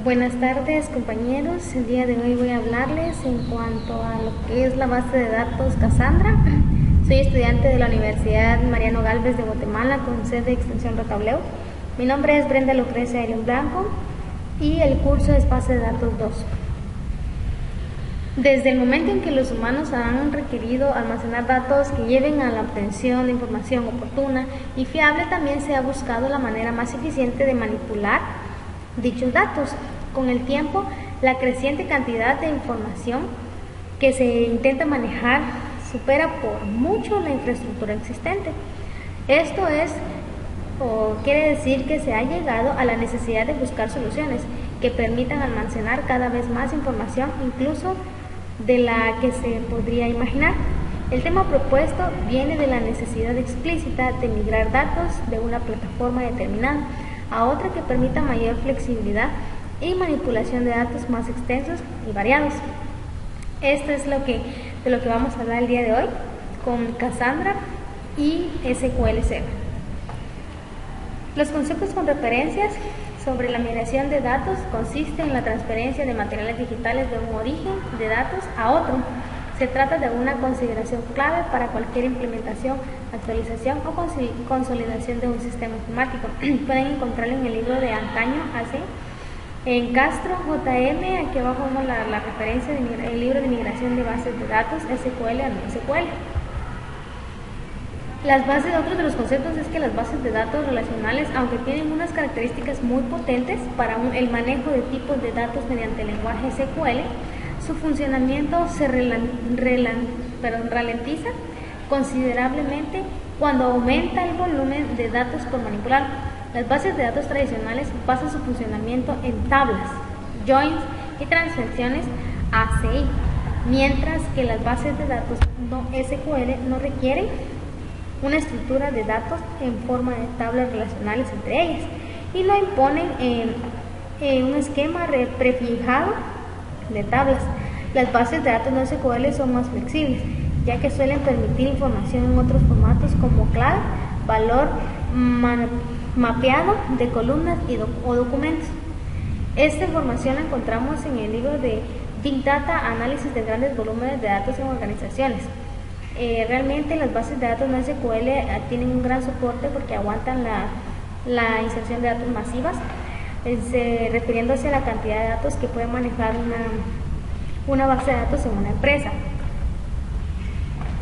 Buenas tardes, compañeros. El día de hoy voy a hablarles en cuanto a lo que es la base de datos Cassandra. Soy estudiante de la Universidad Mariano Gálvez de Guatemala con sede de Extensión Rotableu. Mi nombre es Brenda Lucrecia León Blanco y el curso es Base de Datos 2. Desde el momento en que los humanos han requerido almacenar datos que lleven a la obtención de información oportuna y fiable, también se ha buscado la manera más eficiente de manipular dichos datos. Con el tiempo, la creciente cantidad de información que se intenta manejar supera por mucho la infraestructura existente. Esto quiere decir que se ha llegado a la necesidad de buscar soluciones que permitan almacenar cada vez más información, incluso de la que se podría imaginar. El tema propuesto viene de la necesidad explícita de migrar datos de una plataforma determinada a otra que permita mayor flexibilidad y manipulación de datos más extensos y variados. Esto es de lo que vamos a hablar el día de hoy con Cassandra y SQL Server. Los conceptos con referencias sobre la migración de datos consiste en la transferencia de materiales digitales de un origen de datos a otro. Se trata de una consideración clave para cualquier implementación, actualización o consolidación de un sistema informático. Pueden encontrarlo en el libro de antaño, así, en Castro, JM, aquí abajo vemos la referencia del libro de migración de bases de datos, SQL a no SQL. Otro de los conceptos es que las bases de datos relacionales, aunque tienen unas características muy potentes para el manejo de tipos de datos mediante el lenguaje SQL, su funcionamiento se ralentiza considerablemente cuando aumenta el volumen de datos por manipular. Las bases de datos tradicionales basan su funcionamiento en tablas, joins y transacciones ACI, mientras que las bases de datos no SQL no requieren una estructura de datos en forma de tablas relacionales entre ellas y no imponen un esquema prefijado de tablas. Las bases de datos no SQL son más flexibles, ya que suelen permitir información en otros formatos como clave, valor mapeado de columnas o documentos. Esta información la encontramos en el libro de Big Data, análisis de grandes volúmenes de datos en organizaciones. Realmente las bases de datos no SQL tienen un gran soporte porque aguantan la inserción de datos masivas, refiriéndose a la cantidad de datos que puede manejar una base de datos en una empresa.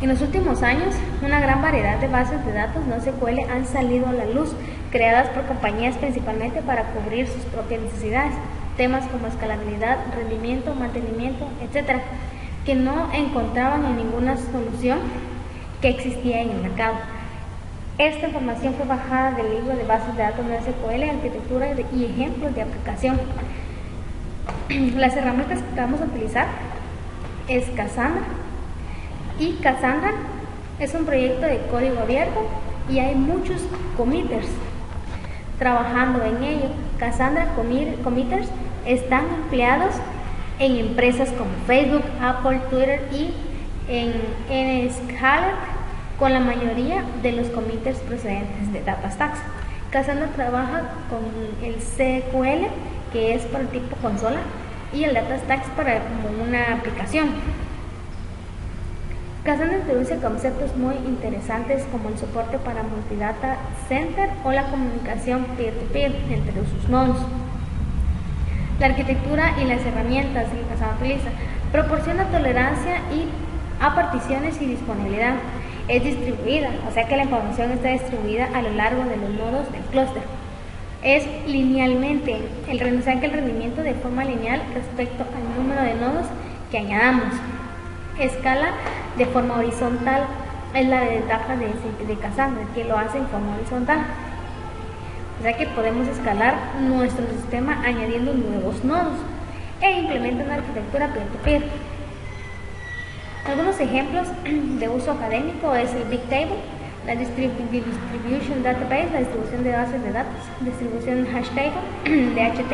En los últimos años, una gran variedad de bases de datos no SQL han salido a la luz, creadas por compañías principalmente para cubrir sus propias necesidades, temas como escalabilidad, rendimiento, mantenimiento, etc., que no encontraban en ninguna solución que existía en el mercado. Esta información fue bajada del libro de bases de datos no SQL, arquitectura y ejemplos de aplicación. Las herramientas que vamos a utilizar es Cassandra, y Cassandra es un proyecto de código abierto y hay muchos committers trabajando en ello. Cassandra committers están empleados en empresas como Facebook, Apple, Twitter y en Scalar, con la mayoría de los committers procedentes de DataStax. Cassandra trabaja con el SQL, que es para el tipo consola, y el DataStax para como una aplicación. Cassandra introduce conceptos muy interesantes como el soporte para Multidata Center o la comunicación peer-to-peer entre sus nodos. La arquitectura y las herramientas que Cassandra utiliza proporciona tolerancia a particiones y disponibilidad. Es distribuida, o sea que la información está distribuida a lo largo de los nodos del clúster. Es linealmente, que el rendimiento de forma lineal respecto al número de nodos que añadamos. Escala de forma horizontal, es la ventaja de Cassandra, que lo hace en forma horizontal. O sea que podemos escalar nuestro sistema añadiendo nuevos nodos e implementa una arquitectura peer-to-peer. Algunos ejemplos de uso académico es el Big Table, la Distribution Database, la distribución de bases de datos, distribución Hash Table, DHT,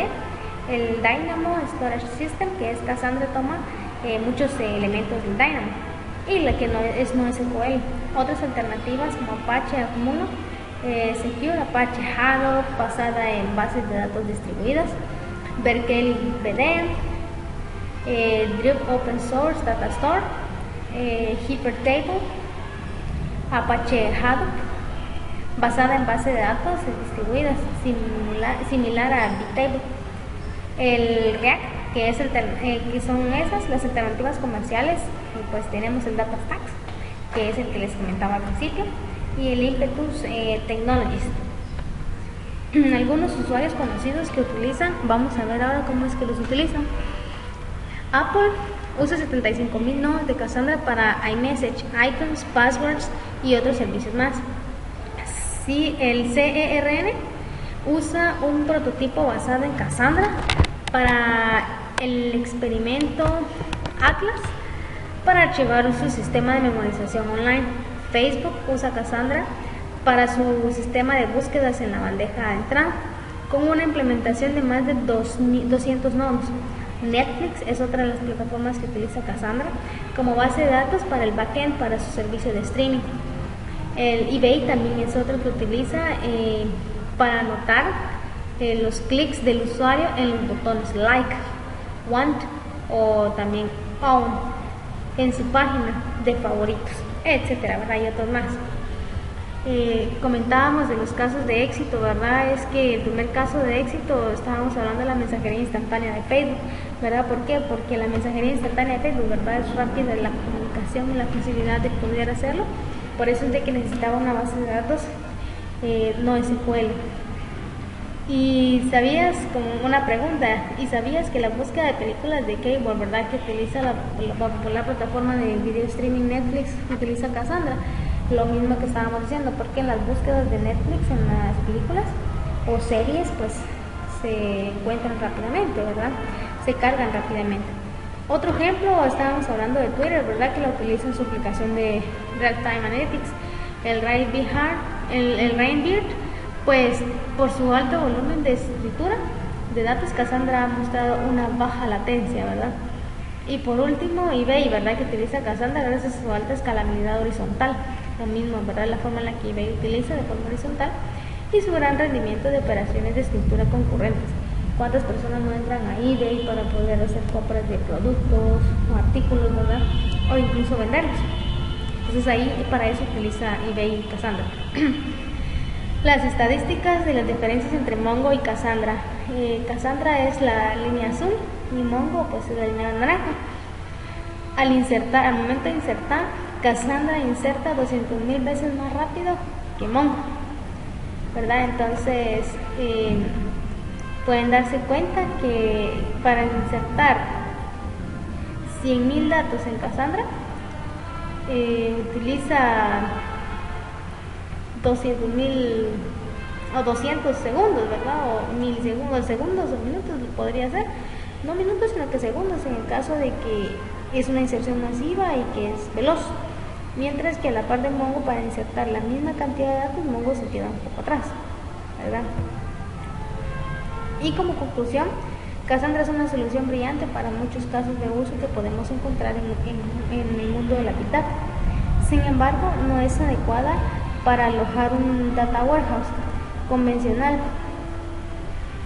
el Dynamo Storage System, que es Cassandra toma muchos elementos del Dynamo, y la que no SQL. Otras alternativas como Apache Acumulo, Secure, Apache Hadoop, basada en bases de datos distribuidas, Berkeley BD, Drip Open Source Data Store, Hypertable, Apache Hadoop, basada en base de datos distribuidas, similar a Bigtable. El React, que son esas las alternativas comerciales, y pues tenemos el DataStax, que es el que les comentaba al principio, y el Impetus Technologies. Algunos usuarios conocidos que utilizan, vamos a ver ahora cómo es que los utilizan. Apple usa 75.000 nodos de Cassandra para iMessage, iTunes, Passwords y otros servicios más. Sí, el CERN usa un prototipo basado en Cassandra para el experimento Atlas para archivar su sistema de memorización online. Facebook usa Cassandra para su sistema de búsquedas en la bandeja de entrada, con una implementación de más de 200 nodos. Netflix es otra de las plataformas que utiliza Cassandra como base de datos para el backend para su servicio de streaming. El eBay también es otro que utiliza para anotar los clics del usuario en los botones like, want o también own en su página de favoritos, etcétera, ¿verdad? Y otros más. Comentábamos de los casos de éxito, ¿verdad? Es que el primer caso de éxito estábamos hablando de la mensajería instantánea de Facebook, ¿verdad? ¿Por qué? Porque la mensajería instantánea de Facebook, ¿verdad? Es rápida la comunicación y la posibilidad de poder hacerlo. Por eso es de que necesitaba una base de datos no SQL. Y sabías, como una pregunta, ¿y sabías que la búsqueda de películas de cable, ¿verdad? Que utiliza la popular plataforma de video streaming Netflix, utiliza Cassandra? Lo mismo que estábamos diciendo, porque en las búsquedas de Netflix en las películas o series pues se encuentran rápidamente, ¿verdad? Se cargan rápidamente. Otro ejemplo, estábamos hablando de Twitter, ¿verdad? Que la utiliza en su aplicación de Real Time Analytics. El Rainbeard, pues por su alto volumen de escritura de datos, Cassandra ha mostrado una baja latencia, ¿verdad? Y por último, eBay, ¿verdad? Que utiliza Cassandra gracias a su alta escalabilidad horizontal. Lo mismo, ¿verdad? La forma en la que eBay utiliza de forma horizontal y su gran rendimiento de operaciones de escritura concurrentes. ¿Cuántas personas no entran a eBay para poder hacer compras de productos o artículos, ¿verdad? O incluso venderlos. Entonces ahí para eso utiliza eBay y Cassandra. Las estadísticas de las diferencias entre Mongo y Cassandra. Cassandra es la línea azul y Mongo pues es la línea naranja. Al momento de insertar, Cassandra inserta 200.000 veces más rápido que Mongo, ¿verdad? Entonces pueden darse cuenta que para insertar 100.000 datos en Cassandra utiliza 200.000 o 200 segundos, ¿verdad? O milisegundos, segundos o minutos podría ser, no minutos sino que segundos en el caso de que es una inserción masiva y que es veloz. Mientras que a la par de Mongo, para insertar la misma cantidad de datos, Mongo se queda un poco atrás, ¿verdad? Y como conclusión, Cassandra es una solución brillante para muchos casos de uso que podemos encontrar en el mundo de la Big Data. Sin embargo, no es adecuada para alojar un data warehouse convencional.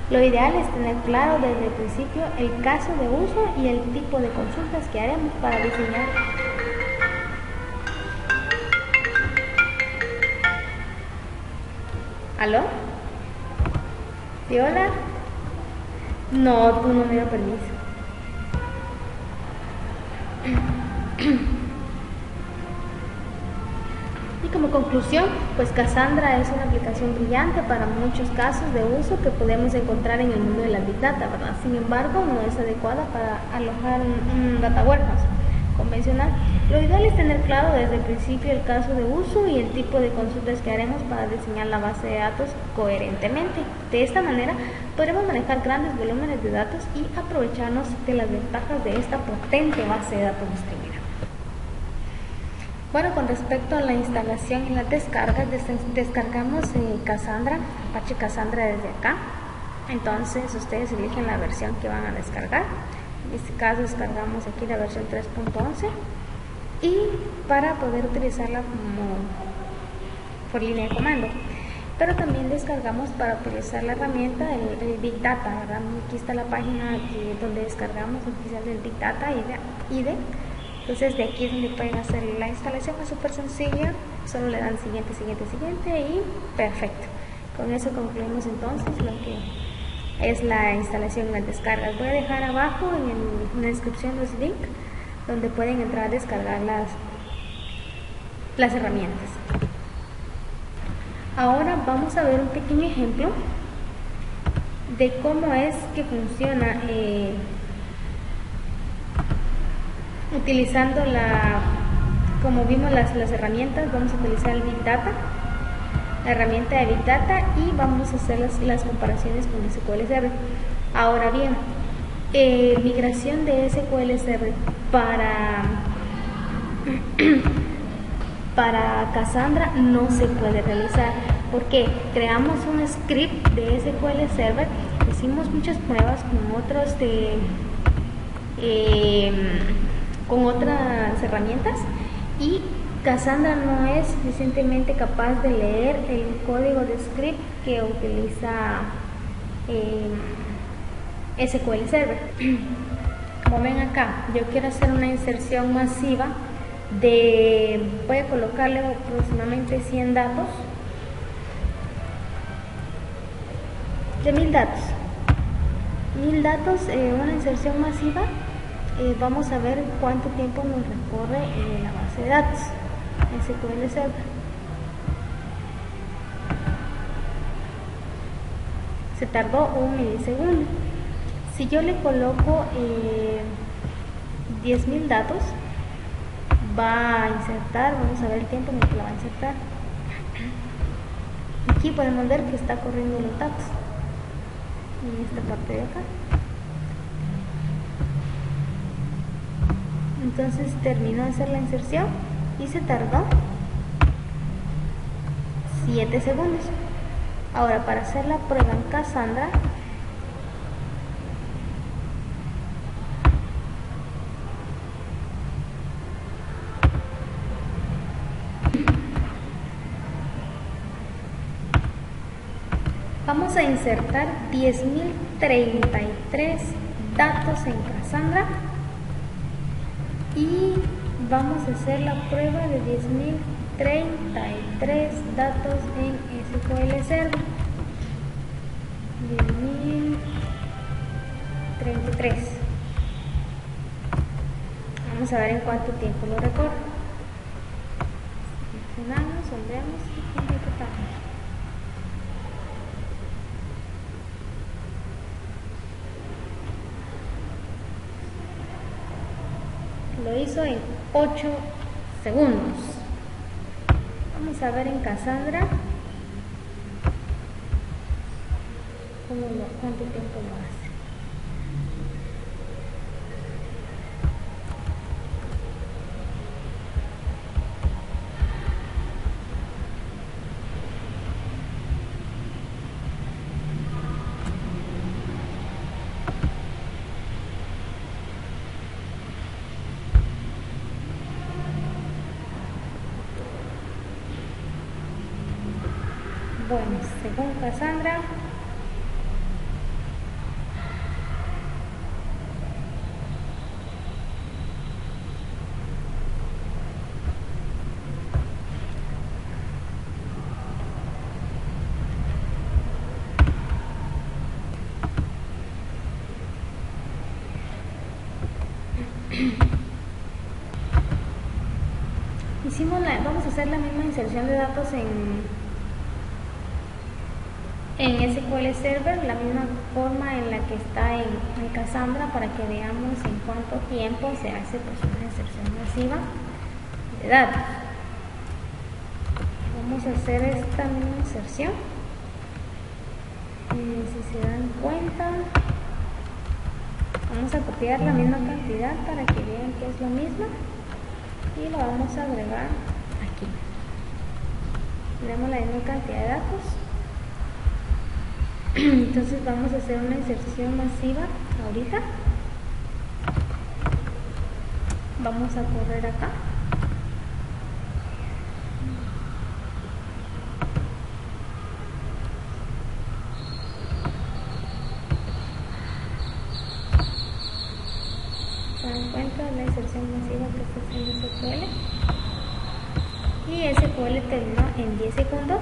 Lo ideal es tener claro desde el principio el caso de uso y el tipo de consultas que haremos para diseñar. ¿Aló? ¿Sí, hola? No, tú no me dio permiso. Y como conclusión, pues Cassandra es una aplicación brillante para muchos casos de uso que podemos encontrar en el mundo de la Big Data, ¿verdad? Sin embargo, no es adecuada para alojar un data warehouse convencional. Lo ideal es tener claro desde el principio el caso de uso y el tipo de consultas que haremos para diseñar la base de datos coherentemente. De esta manera podremos manejar grandes volúmenes de datos y aprovecharnos de las ventajas de esta potente base de datos distribuida. Bueno, con respecto a la instalación y las descargas, descargamos Cassandra, Apache Cassandra desde acá. Entonces ustedes eligen la versión que van a descargar. En este caso descargamos aquí la versión 3.11 y para poder utilizarla como por línea de comando. pero también descargamos para utilizar la herramienta el Big Data, ¿verdad? Aquí está la página aquí donde descargamos oficial del Big Data IDE. Entonces de aquí es donde pueden hacer la instalación, es súper sencilla, solo le dan siguiente y perfecto. Con eso concluimos entonces lo que es la instalación y las descargas. Voy a dejar abajo en la descripción los links donde pueden entrar a descargar las herramientas. Ahora vamos a ver un pequeño ejemplo de cómo es que funciona utilizando como vimos las herramientas. Vamos a utilizar el Big Data, la herramienta de Big Data, y vamos a hacer las comparaciones con SQL Server. Ahora bien, migración de SQL Server para Cassandra no se puede realizar porque creamos un script de SQL Server, hicimos muchas pruebas con otras herramientas, y Cassandra no es suficientemente capaz de leer el código de script que utiliza SQL Server. Como ven acá, yo quiero hacer una inserción masiva voy a colocarle aproximadamente 100 datos, de 1000 datos, una inserción masiva. Vamos a ver cuánto tiempo nos recorre la base de datos SQL Server. Se tardó 1 milisegundo. Si yo le coloco 10.000 datos, va a insertar, vamos a ver el tiempo en el que la va a insertar. Aquí podemos ver que está corriendo los datos en esta parte de acá. Entonces terminó de hacer la inserción y se tardó 7 segundos. Ahora, para hacer la prueba en Cassandra, vamos a insertar 10.033 datos en Cassandra y vamos a hacer la prueba de 10.033 datos en SQL Server. 10.033. Vamos a ver en cuánto tiempo lo recorre. Seleccionamos, soldemos y ejecutamos. Lo hizo en 8 segundos. Vamos a ver en Cassandra cuánto tiempo lo hace. Bueno, según Cassandra, vamos a hacer la misma inserción de datos en SQL Server, la misma forma en la que está en Cassandra, para que veamos en cuánto tiempo se hace una inserción masiva de datos. Vamos a hacer esta misma inserción. Si se dan cuenta, vamos a copiar la misma cantidad para que vean que es lo mismo y lo vamos a agregar aquí. Tenemos la misma cantidad de datos. Entonces vamos a hacer una inserción masiva ahorita. Vamos a correr acá. inserción masiva que está haciendo SQL. Y SQL terminó en 10 segundos.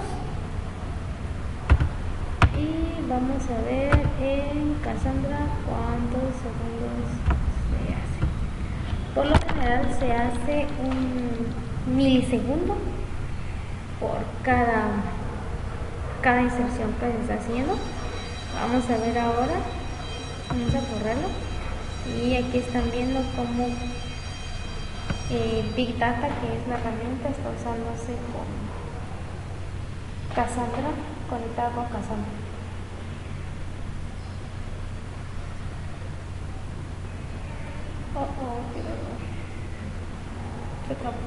Y vamos a ver en Cassandra cuántos segundos se hace. Por lo general se hace un milisegundo por cada inserción que se está haciendo. Vamos a ver ahora, vamos a correrlo, y aquí están viendo cómo Big Data, que es la herramienta, está usándose con Cassandra, conectada con Cassandra. ¿Qué trapo?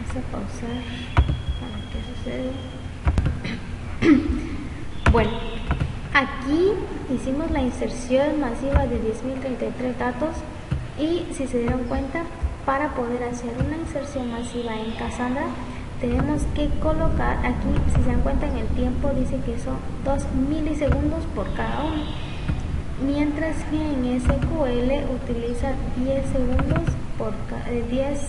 Vamos a pausar para que suceda. Bueno, aquí hicimos la inserción masiva de 10.033 datos y si se dieron cuenta, para poder hacer una inserción masiva en Cassandra tenemos que colocar aquí, si se dan cuenta en el tiempo dice que son 2 milisegundos por cada uno, mientras que en SQL utiliza 10 segundos por 10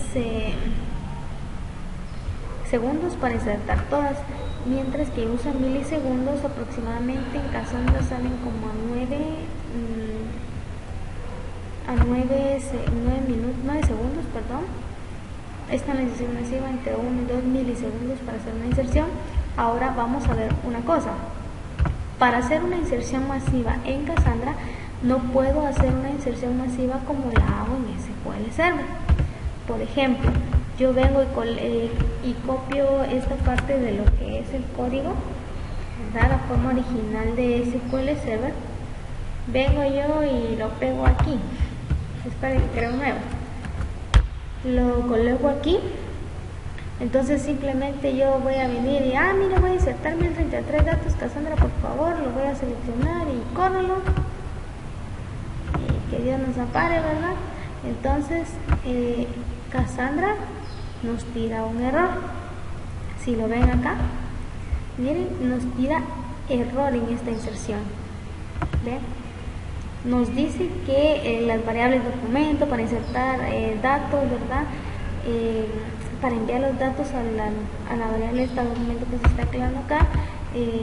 segundos para insertar todas, mientras que usa milisegundos aproximadamente. En Cassandra salen como a 9 segundos, perdón. Esta inserción masiva entre 1 y 2 milisegundos para hacer una inserción. Ahora vamos a ver una cosa. Para hacer una inserción masiva en Cassandra no puedo hacer una inserción masiva como la hago en SQL Server. Por ejemplo, yo vengo y copio esta parte de lo que es el código, ¿verdad? La forma original de SQL Server. Vengo yo y lo pego aquí. Espera que creo nuevo. Lo coloco aquí. Entonces simplemente yo voy a venir y mira, voy a insertar 1033 datos, Cassandra, por favor, lo voy a seleccionar y córrelo. Que Dios nos ampare, ¿verdad? Entonces Cassandra nos tira un error. Si lo ven acá, miren, nos tira error en esta inserción. ¿Ven? Nos dice que las variables documento para insertar datos, ¿verdad? Para enviar los datos a la variable esta documento que se está creando acá,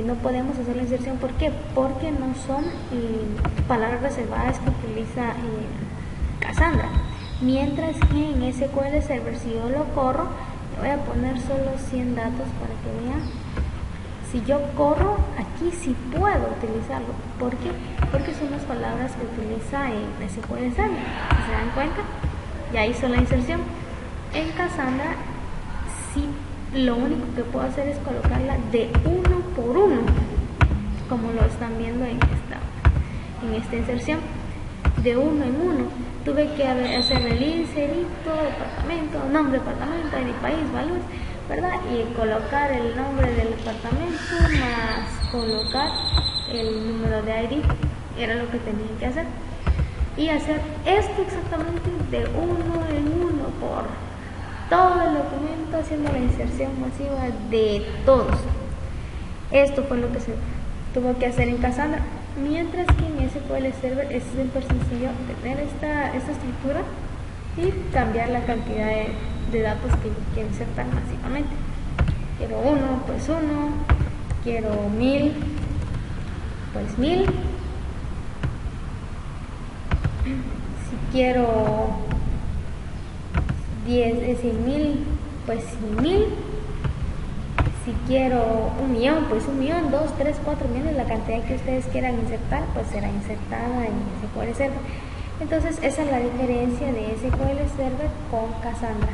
no podemos hacer la inserción. ¿Por qué? Porque no son palabras reservadas que utiliza Cassandra. Mientras que en SQL Server, si yo lo corro, le voy a poner solo 100 datos para que vean. Si yo corro, aquí sí puedo utilizarlo. ¿Por qué? Porque son las palabras que utiliza en SQL Server. Si se dan cuenta, ya hizo la inserción. En Cassandra, sí, lo único que puedo hacer es colocarla de uno por uno, como lo están viendo en esta inserción, de uno en uno. Tuve que hacer el inserito, departamento, nombre de departamento, ID país, valor, ¿verdad? Y colocar el nombre del departamento más colocar el número de ID. Era lo que tenía que hacer. Y hacer esto exactamente de uno en uno por todo el documento, haciendo la inserción masiva de todos. Esto fue lo que se tuvo que hacer en Cassandra. Mientras que en SQL Server es súper sencillo tener esta estructura y cambiar la cantidad de datos que insertan masivamente. Quiero 1, pues 1. Quiero 1000, pues 1000. Si quiero 100.000, pues 100.000. Si quiero 1.000.000, pues 1.000.000, 2, 3, 4 millones, la cantidad que ustedes quieran insertar, pues será insertada en SQL Server. Entonces esa es la diferencia de SQL Server con Cassandra.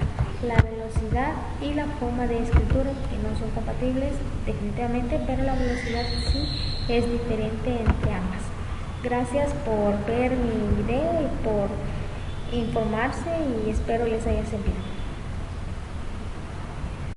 La velocidad y la forma de escritura, que no son compatibles definitivamente, pero la velocidad sí es diferente entre ambas. Gracias por ver mi video y por informarse, y espero les haya servido.